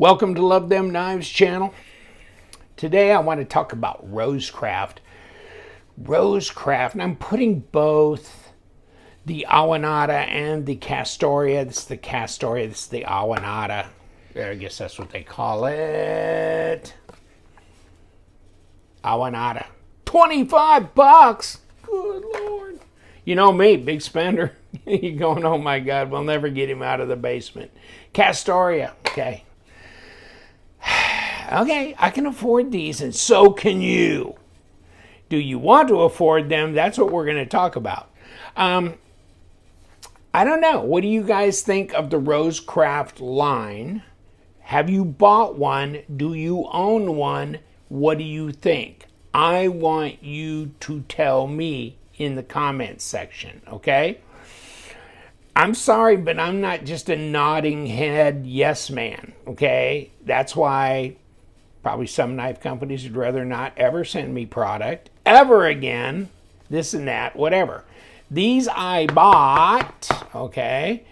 Welcome to Love Them Knives channel. Today I want to talk about Rosecraft. Rosecraft, and I'm putting both the Awanata and the Castoria. This is the Castoria, this is the Awanata. I guess that's what they call it. Awanata. 25 bucks. Good Lord. You know me, big spender. You're going, oh my God, we'll never get him out of the basement. Castoria, okay. Okay, I can afford these, and so can you. Do you want to afford them? That's what we're going to talk about. I don't know. What do you guys think of the Rosecraft line? Have you bought one? Do you own one? What do you think? I want you to tell me in the comments section, okay? I'm sorry, but I'm not just a nodding head yes man, okay? That's why probably some knife companies would rather not ever send me product ever again, this and that, whatever. These I bought, okay?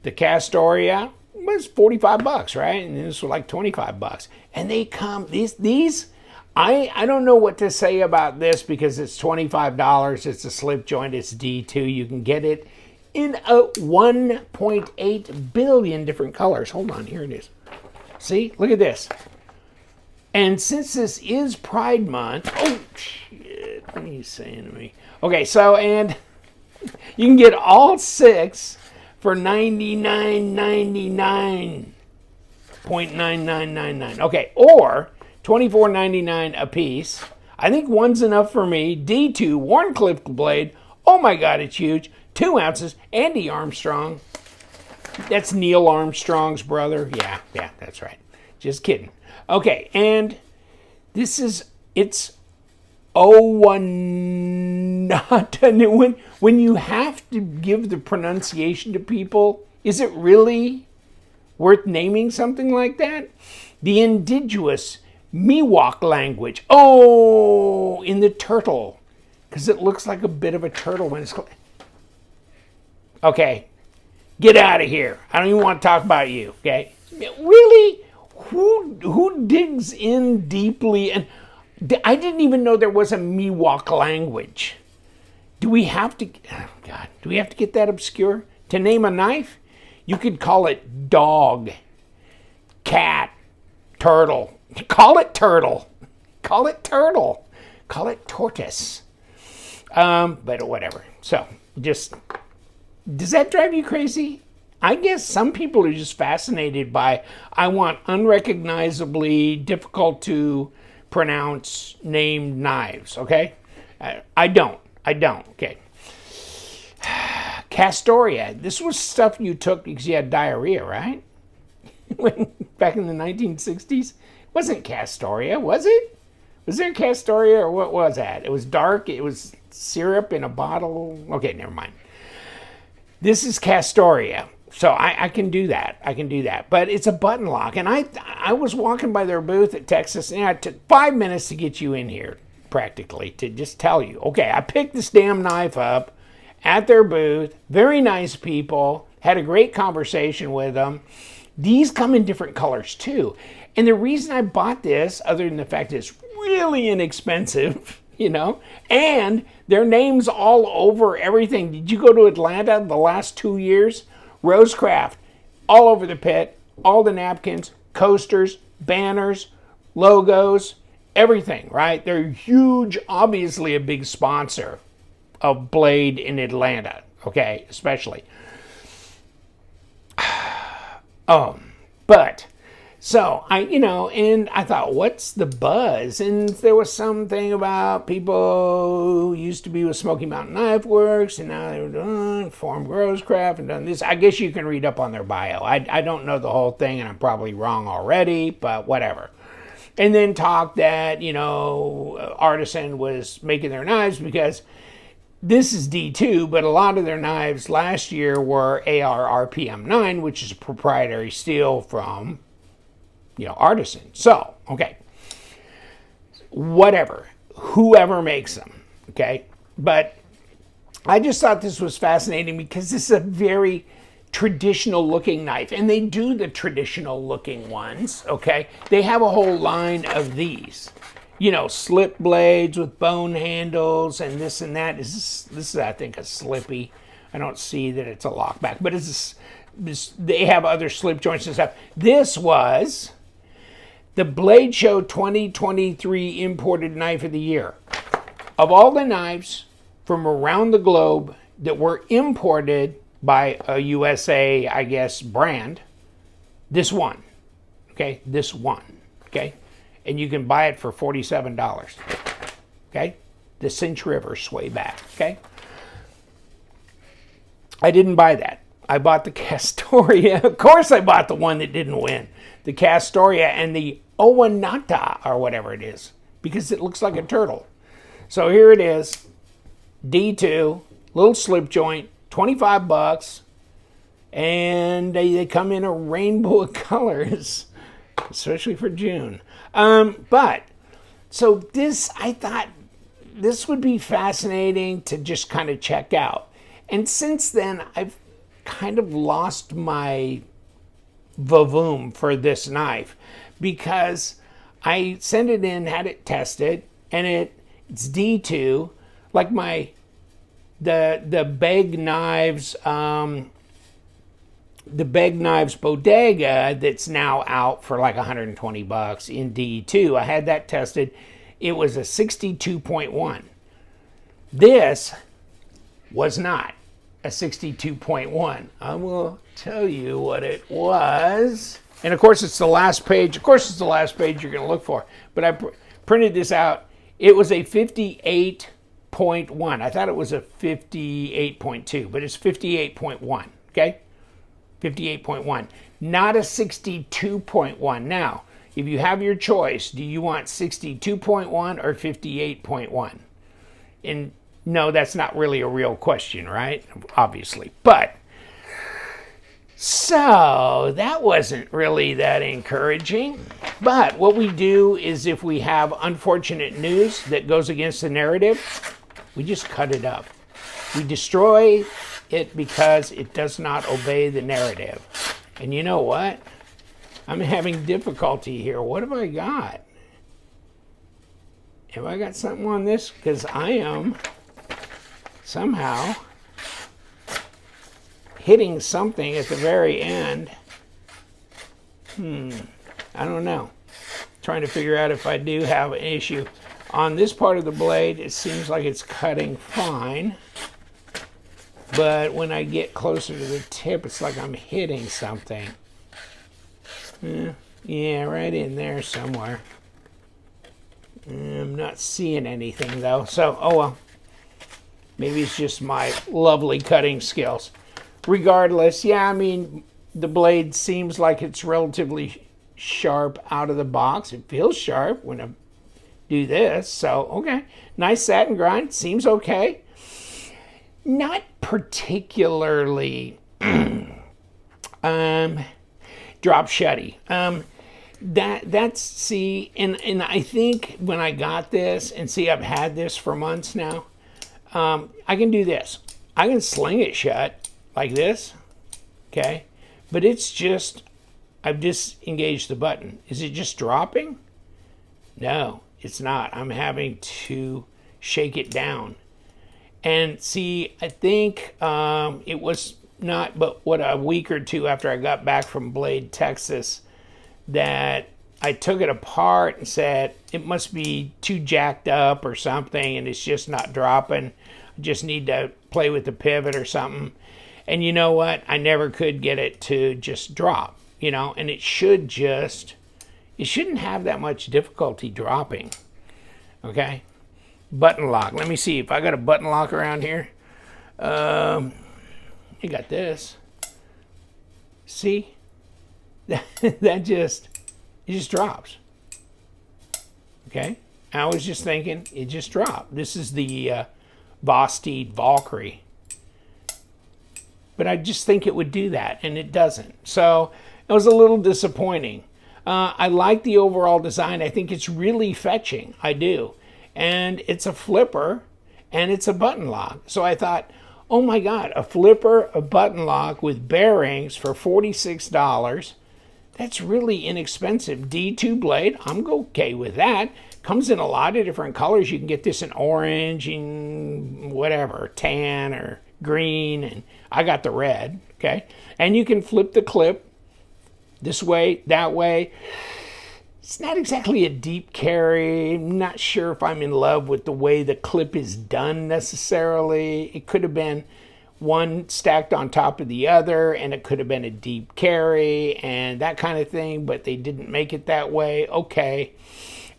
The Castoria was 45 bucks, right? And this was like 25 bucks. And they come, these I don't know what to say about this because it's $25. It's a Slipjoint, it's D2. You can get it in a 1.8 billion different colors. Hold on, here it is. See, look at this. And since this is Pride Month, oh shit, what are you saying to me? Okay, so, and you can get all six for $99.99. Okay, or $24.99 a piece. I think one's enough for me. D2 Warncliffe blade. Oh my God, it's huge. 2 ounces. Andy Armstrong. That's Neil Armstrong's brother. Yeah, that's right. Just kidding. Okay, and this is, it's Awanata. When you have to give the pronunciation to people, is it really worth naming something like that? The indigenous Miwok language. Oh, in the turtle, because it looks like a bit of a turtle when it's... Okay, get out of here. I don't even want to talk about you, okay? Really? Who digs in deeply? And I didn't even know there was a Miwok language. Do we have to, oh God, do we have to get that obscure? To name a knife? You could call it dog, cat, turtle. Call it turtle. Call it turtle. Call it tortoise. But whatever. So, just, does that drive you crazy? I guess some people are just fascinated by, I want unrecognizably difficult to pronounce named knives, okay? I don't, okay. Castoria, this was stuff you took because you had diarrhea, right? Back in the 1960s? It wasn't Castoria, was it? Was there Castoria or what was that? It was dark, it was syrup in a bottle. Okay, never mind. This is Castoria. So I can do that. I can do that. But it's a button lock. And I was walking by their booth at Texas, and it took 5 minutes to get you in here, practically, to just tell you. Okay, I picked this damn knife up at their booth. Very nice people. Had a great conversation with them. These come in different colors, too. And the reason I bought this, other than the fact it's really inexpensive, you know, and their names all over everything. Did you go to Atlanta the last 2 years? Rosecraft, all over the pit, all the napkins, coasters, banners, logos, everything, right? They're huge, obviously a big sponsor of Blade in Atlanta, okay, especially. But, so, and I thought, what's the buzz? And there was something about people who used to be with Smoky Mountain Knife Works, and now they were doing formed Rosecraft and done this. I guess you can read up on their bio. I don't know the whole thing, and I'm probably wrong already, but whatever. And then talk that, Artisan was making their knives because this is D2, but a lot of their knives last year were AR RPM 9, which is a proprietary steel from Artisan. So, okay. Whatever. Whoever makes them. Okay. But I just thought this was fascinating because this is a very traditional looking knife, and they do the traditional looking ones, okay? They have a whole line of these, you know, slip blades with bone handles and this and that. This is I think a slippy. I don't see that it's a lockback, but they have other slip joints and stuff. This was the Blade Show 2023 Imported Knife of the Year. Of all the knives from around the globe that were imported by a USA, I guess, brand, this one, okay? This one, okay? And you can buy it for $47, okay? The Cinch River Sway Back, okay? I didn't buy that. I bought the Castoria. Of course I bought the one that didn't win. The Castoria and the Awanata, or whatever it is, because it looks like a turtle. So here it is, D2, little slip joint, 25 bucks, and they come in a rainbow of colors, especially for June. But, so this, I thought this would be fascinating to just kind of check out. And since then, I've kind of lost my vavoom for this knife because I sent it in, had it tested, and it's D2, like the Beg Knives, Bodega that's now out for like 120 bucks in D2. I had that tested. It was a 62.1. This was not a 62.1. I will tell you what it was. And of course it's the last page. Of course it's the last page you're going to look for. But I printed this out. It was a 58.1. I thought it was a 58.2, but it's 58.1, okay? 58.1, not a 62.1. Now, if you have your choice, do you want 62.1 or 58.1? And no, that's not really a real question, right? Obviously. But, so that wasn't really that encouraging. But what we do is if we have unfortunate news that goes against the narrative, we just cut it up. We destroy it because it does not obey the narrative. And you know what? I'm having difficulty here. What have I got? Have I got something on this? Because I am somehow hitting something at the very end. I don't know. Trying to figure out if I do have an issue. On this part of the blade, it seems like it's cutting fine. But when I get closer to the tip, it's like I'm hitting something. Yeah, right in there somewhere. I'm not seeing anything though, so oh well. Maybe it's just my lovely cutting skills. Regardless, yeah, I mean, the blade seems like it's relatively sharp out of the box. It feels sharp when I do this, so okay. Nice satin grind, seems okay. Not particularly drop shutty. That's see, and I think when I got this, and see, I've had this for months now. I can do this. I can sling it shut like this, okay? But it's just, I've disengaged the button. Is it just dropping? No, it's not. I'm having to shake it down. And see, I think it was not but a week or two after I got back from Blade, Texas, that I took it apart and said, it must be too jacked up or something, and it's just not dropping. I just need to play with the pivot or something. And you know what? I never could get it to just drop, you know, and it shouldn't have that much difficulty dropping, okay? Button lock. Let me see if I got a button lock around here. You got this. See? It just drops. Okay? I was just thinking it just dropped. This is the Vosteed Valkyrie. But I just think it would do that, and it doesn't. So it was a little disappointing. I like the overall design. I think it's really fetching. I do. And it's a flipper, and it's a button lock. So I thought, Oh my God, a flipper, a button lock with bearings for $46. That's really inexpensive. D2 blade, I'm okay with that. Comes in a lot of different colors. You can get this in orange and whatever, tan or green, and I got the red, okay? And you can flip the clip this way, that way. It's not exactly a deep carry. I'm not sure if I'm in love with the way the clip is done necessarily. It could have been one stacked on top of the other, and it could have been a deep carry and that kind of thing, but they didn't make it that way. Okay.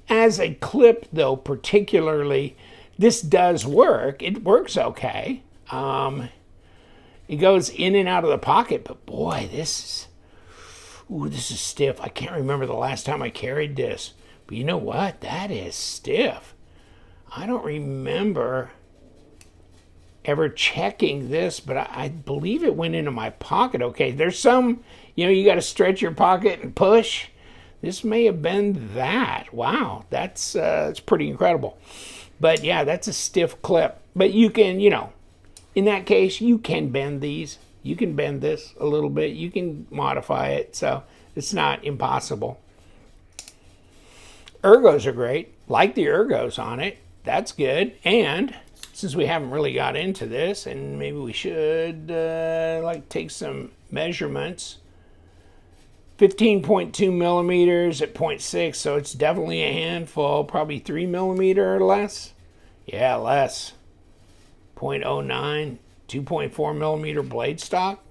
As a clip, though, particularly, this does work. It works okay. It goes in and out of the pocket, but boy, this is stiff. I can't remember the last time I carried this, but you know what? That is stiff. I don't remember ever checking this, but I believe it went into my pocket. Okay, there's some, you got to stretch your pocket and push. This may have been that. Wow, that's pretty incredible. But yeah, that's a stiff clip. But you can, in that case, you can bend these. You can bend this a little bit. You can modify it, so it's not impossible. Ergos are great. Like the ergos on it. That's good. And since we haven't really got into this, and maybe we should take some measurements. 15.2 millimeters at 0.6, so it's definitely a handful. Probably 3 millimeter or less. Yeah, less. 0.09. 2.4 millimeter blade stock.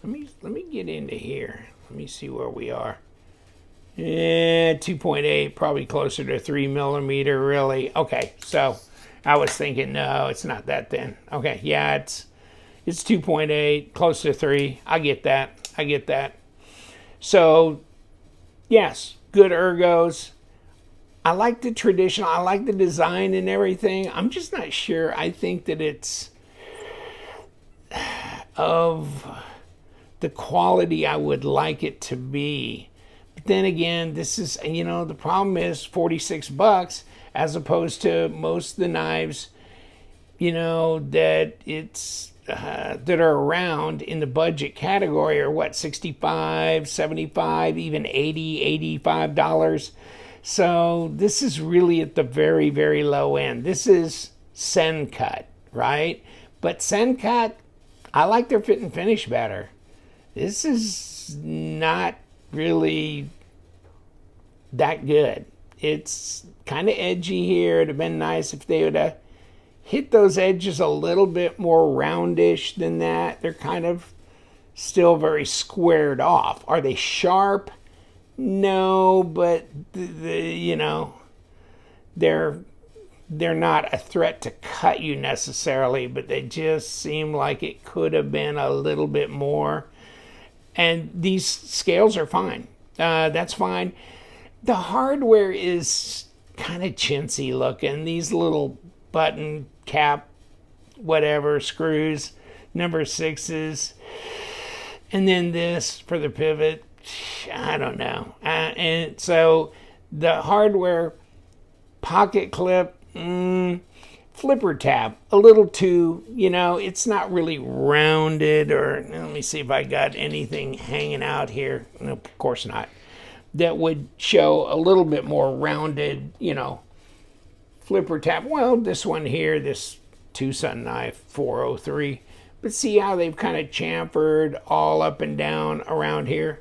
Let me get into here. Let me see where we are. Yeah, 2.8, probably closer to 3 millimeter, really. Okay, so I was thinking, no, it's not that thin. Okay, yeah, it's 2.8, close to 3. I get that. So, yes, good ergos. I like the traditional. I like the design and everything. I'm just not sure. I think that it's of the quality I would like it to be. But then again, this is, the problem is $46 as opposed to most of the knives, that it's that are around in the budget category are what, 65, 75, even 80, $85. So this is really at the very, very low end. This is Sencut, right? But Sencut, I like their fit and finish better. This is not really that good. It's kind of edgy here. It'd have been nice if they would have hit those edges a little bit more roundish than that. They're kind of still very squared off. Are they sharp? No, but they're not a threat to cut you necessarily, but they just seem like it could have been a little bit more. And these scales are fine. That's fine. The hardware is kind of chintzy looking. These little button cap, whatever, screws, number 6s. And then this for the pivot. I don't know. And so the hardware, pocket clip, flipper tab, a little too, it's not really rounded. Or let me see if I got anything hanging out here. No, of course not. That would show a little bit more rounded, flipper tab. Well, this one here, this Tucson knife 403. But see how they've kind of chamfered all up and down around here?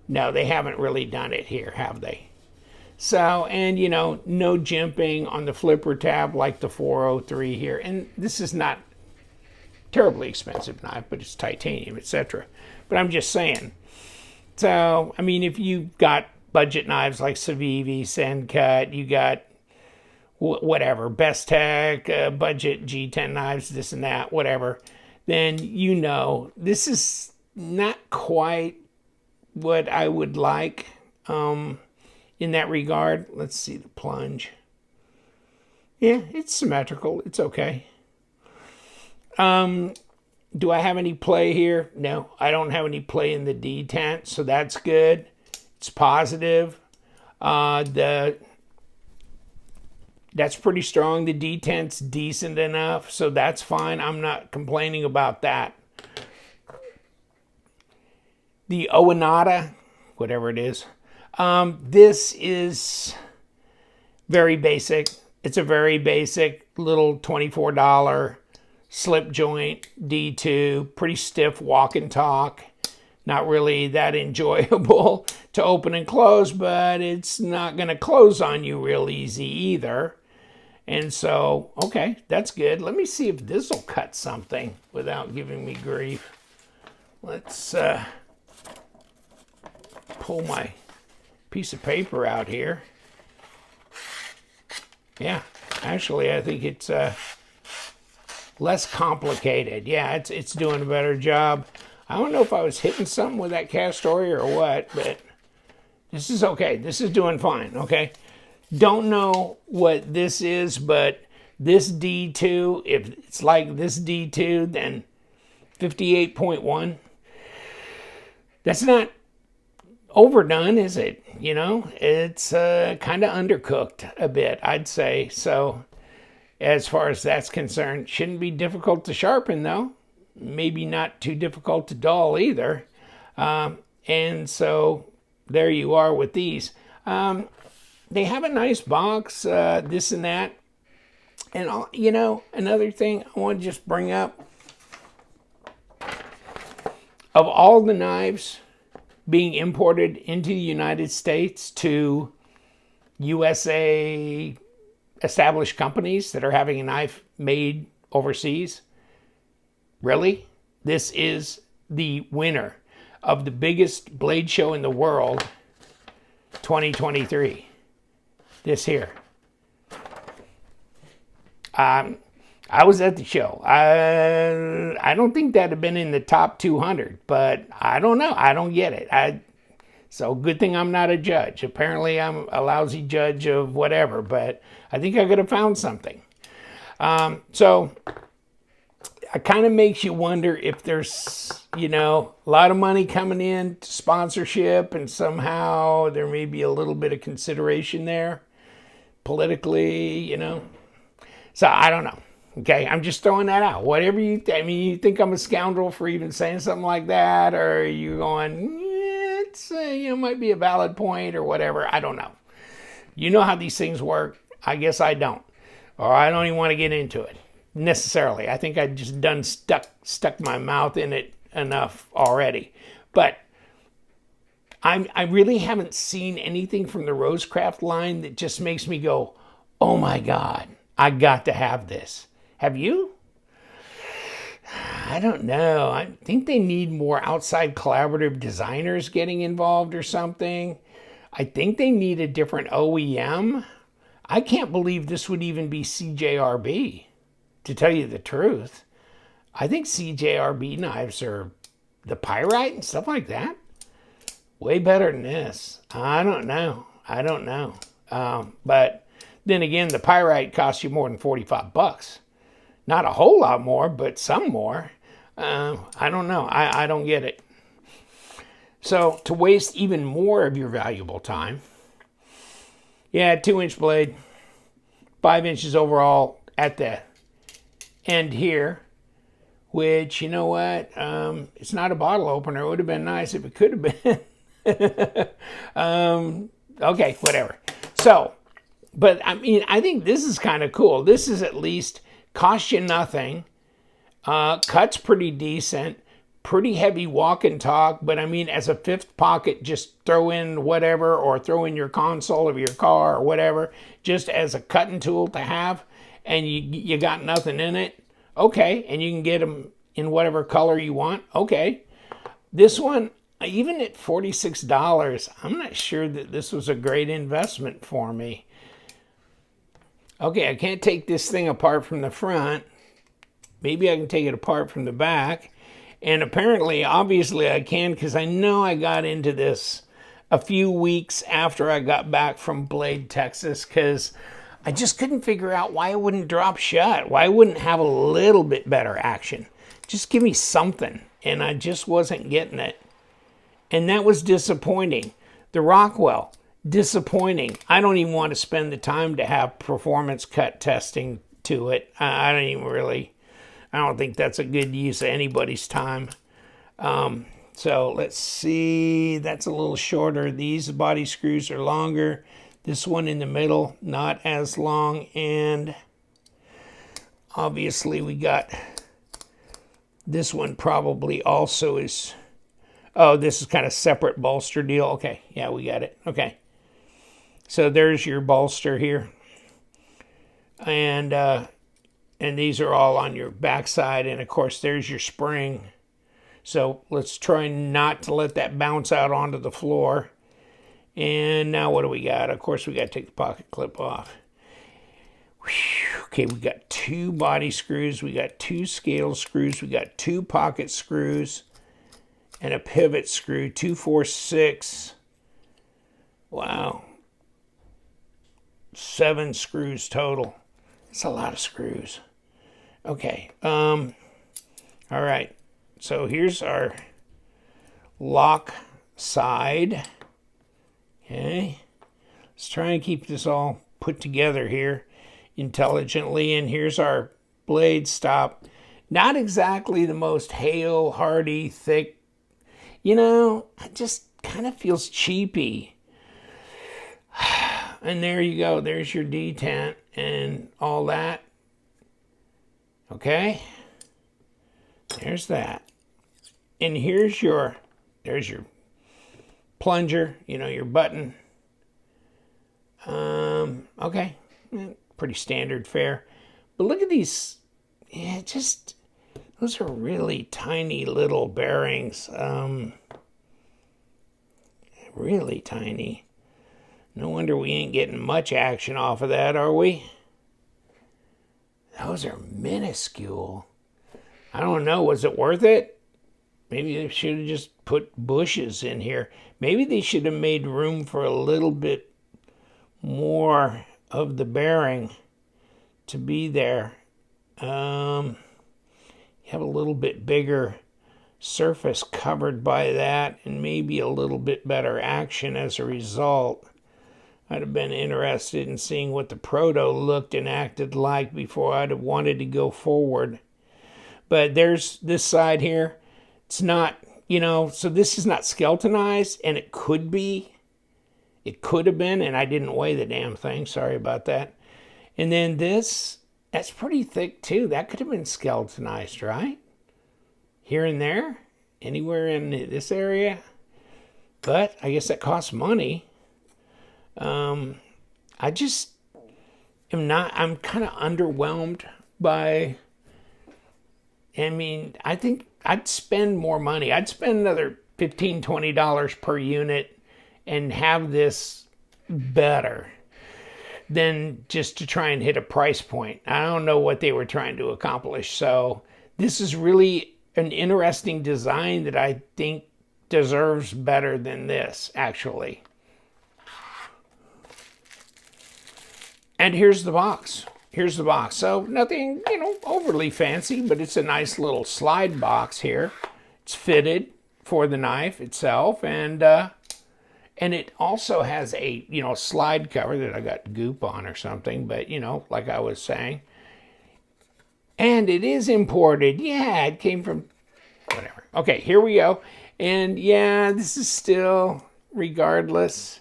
No, they haven't really done it here, have they? So, and no jimping on the flipper tab like the 403 here. And this is not terribly expensive knife, but it's titanium, etc. But I'm just saying. So, I mean, if you've got budget knives like Civivi, Sencut, you got whatever, Best Tech, budget G10 knives, this and that, whatever, then this is not quite what I would like in that regard. Let's see the plunge. Yeah, it's symmetrical. It's okay. Do I have any play here? No, I don't have any play in the detent, so that's good. It's positive. The That's pretty strong. The detent's decent enough, so that's fine. I'm not complaining about that. The Awanata, whatever it is, this is very basic. It's a very basic little $24 Slipjoint D2, pretty stiff walk and talk. Not really that enjoyable to open and close, but it's not going to close on you real easy either. And so, okay, that's good. Let me see if this will cut something without giving me grief. Let's pull my piece of paper out here. Yeah, actually, I think it's less complicated. Yeah, it's doing a better job. I don't know if I was hitting something with that Castoria or what, but this is okay. This is doing fine, okay? Don't know what this is, but this D2, if it's like this D2, then 58.1. That's not overdone, is it? You know, it's kind of undercooked a bit, I'd say. So as far as that's concerned, shouldn't be difficult to sharpen, though. Maybe not too difficult to dull either. And so there you are with these. They have a nice box, this and that. And, you know, another thing I want to just bring up. Of all the knives being imported into the United States to USA established companies that are having a knife made overseas, really? This is the winner of the biggest blade show in the world, 2023. This here. I was at the show. I don't think that'd have been in the top 200, but I don't know. I don't get it. So good thing I'm not a judge. Apparently I'm a lousy judge of whatever, but I think I could have found something. So it kind of makes you wonder if there's, you know, a lot of money coming in to sponsorship, and somehow there may be a little bit of consideration there politically, you know. So I don't know. Okay, I'm just throwing that out. Whatever you think. I mean, you think I'm a scoundrel for even saying something like that, or you going, yeah, it's you know, might be a valid point or whatever. I don't know. You know how these things work. I guess I don't, or I don't even want to get into it necessarily. I think I just done stuck my mouth in it enough already. But I really haven't seen anything from the Rosecraft line that just makes me go, oh my God, I got to have this. Have you? I don't know. I think they need more outside collaborative designers getting involved or something. I think they need a different OEM. I can't believe this would even be CJRB, to tell you the truth. I think CJRB knives are the pyrite and stuff like that. Way better than this. I don't know. But then again, the pyrite costs you more than $45. Not a whole lot more, but some more. I don't know. I don't get it. So to waste even more of your valuable time, yeah, 2-inch blade, 5 inches overall at the end here, which, you know what? It's not a bottle opener. It would have been nice if it could have been. Okay, whatever. So, but I mean, I think this is kind of cool. This is at least costs you nothing. Cuts pretty decent. Pretty heavy walk and talk. But I mean, as a fifth pocket, just throw in whatever, or throw in your console of your car or whatever, just as a cutting tool to have. And you got nothing in it. Okay, and you can get them in whatever color you want. Okay. This one, even at $46, I'm not sure that this was a great investment for me. Okay, I can't take this thing apart from the front. Maybe I can take it apart from the back. And apparently, obviously I can, because I know I got into this a few weeks after I got back from Blade, Texas, because I just couldn't figure out why it wouldn't drop shut. Why it wouldn't have a little bit better action. Just give me something. And I just wasn't getting it. And that was disappointing. The Rockwell disappointing. I don't even want to spend the time to have performance cut testing to it. I don't think that's a good use of anybody's time. So let's see, that's a little shorter. These body screws are longer. This one in the middle, not as long. And obviously we got this one probably also is, oh, this is kind of separate bolster deal. Okay, yeah, we got it. Okay. So there's your bolster here. And these are all on your backside. And of course, there's your spring. So let's try not to let that bounce out onto the floor. And now what do we got? Of course, we got to take the pocket clip off. Whew. Okay, we got 2 body screws. We got 2 scale screws. We got 2 pocket screws and a pivot screw. 2, 4, 6. Wow. 7 screws total. That's a lot of screws. Okay. All right. So here's our lock side. Okay. Let's try and keep this all put together here intelligently. And here's our blade stop. Not exactly the most hail, hardy, thick. You know, it just kind of feels cheapy. And there you go. There's your detent and all that. Okay. There's that. And there's your plunger, your button. Okay. Pretty standard fare. But look at these. Yeah, those are really tiny little bearings. Really tiny. No wonder we ain't getting much action off of that, are we? Those are minuscule. I don't know. Was it worth it? Maybe they should have just put bushes in here. Maybe they should have made room for a little bit more of the bearing to be there. You have a little bit bigger surface covered by that and maybe a little bit better action as a result. I'd have been interested in seeing what the proto looked and acted like before I'd have wanted to go forward. But there's this side here. It's not, so this is not skeletonized, and it could be. It could have been, and I didn't weigh the damn thing. Sorry about that. And then this, that's pretty thick too. That could have been skeletonized, right? Here and there, anywhere in this area. But I guess that costs money. I just am not, I'm kind of underwhelmed by, I think I'd spend more money. I'd spend another $15, $20 per unit and have this better than just to try and hit a price point. I don't know what they were trying to accomplish. So this is really an interesting design that I think deserves better than this, actually. And here's the box. So nothing, overly fancy, but it's a nice little slide box here. It's fitted for the knife itself, and it also has a, slide cover that I got goop on or something, but, like I was saying. And it is imported. Yeah, it came from whatever. Okay, here we go. And yeah, this is still, regardless,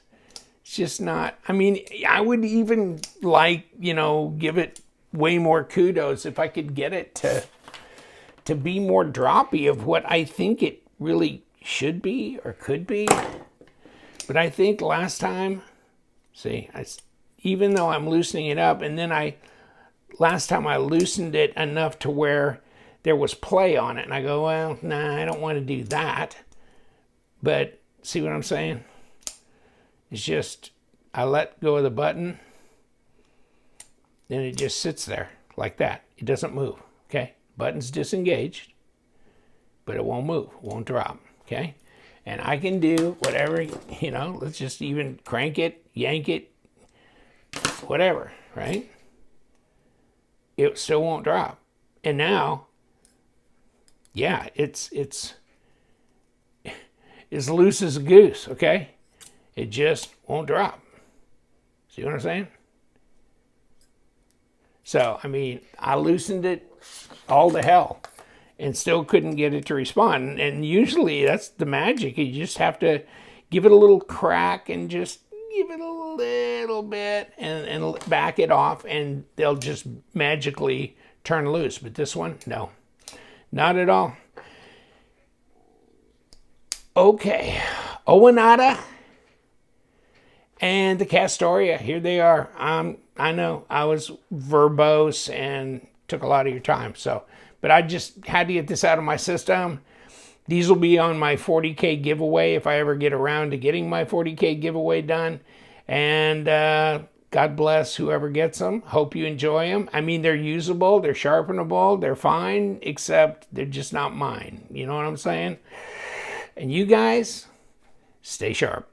it's just not, I would even give it way more kudos if I could get it to be more droppy of what I think it really should be or could be. But I think last time, even though I'm loosening it up, and then last time I loosened it enough to where there was play on it, and I go, well, nah, I don't want to do that. But see what I'm saying? It's just, I let go of the button, then it just sits there like that. It doesn't move, okay? Button's disengaged, but it won't move, it won't drop, okay? And I can do whatever, let's just even crank it, yank it, whatever, right? It still won't drop. And now, yeah, it's as loose as a goose, okay? It just won't drop. See what I'm saying? So, I mean, I loosened it all to hell and still couldn't get it to respond. And usually that's the magic. You just have to give it a little crack and just give it a little bit and back it off, and they'll just magically turn loose. But this one, no, not at all. Okay, Awanata and the Castoria, here they are. I know I was verbose and took a lot of your time, but I just had to get this out of my system. These will be on my 40K giveaway if I ever get around to getting my 40K giveaway done. And God bless whoever gets them. Hope you enjoy them. I mean, they're usable, they're sharpenable, they're fine, except they're just not mine. You know what I'm saying? And you guys, stay sharp.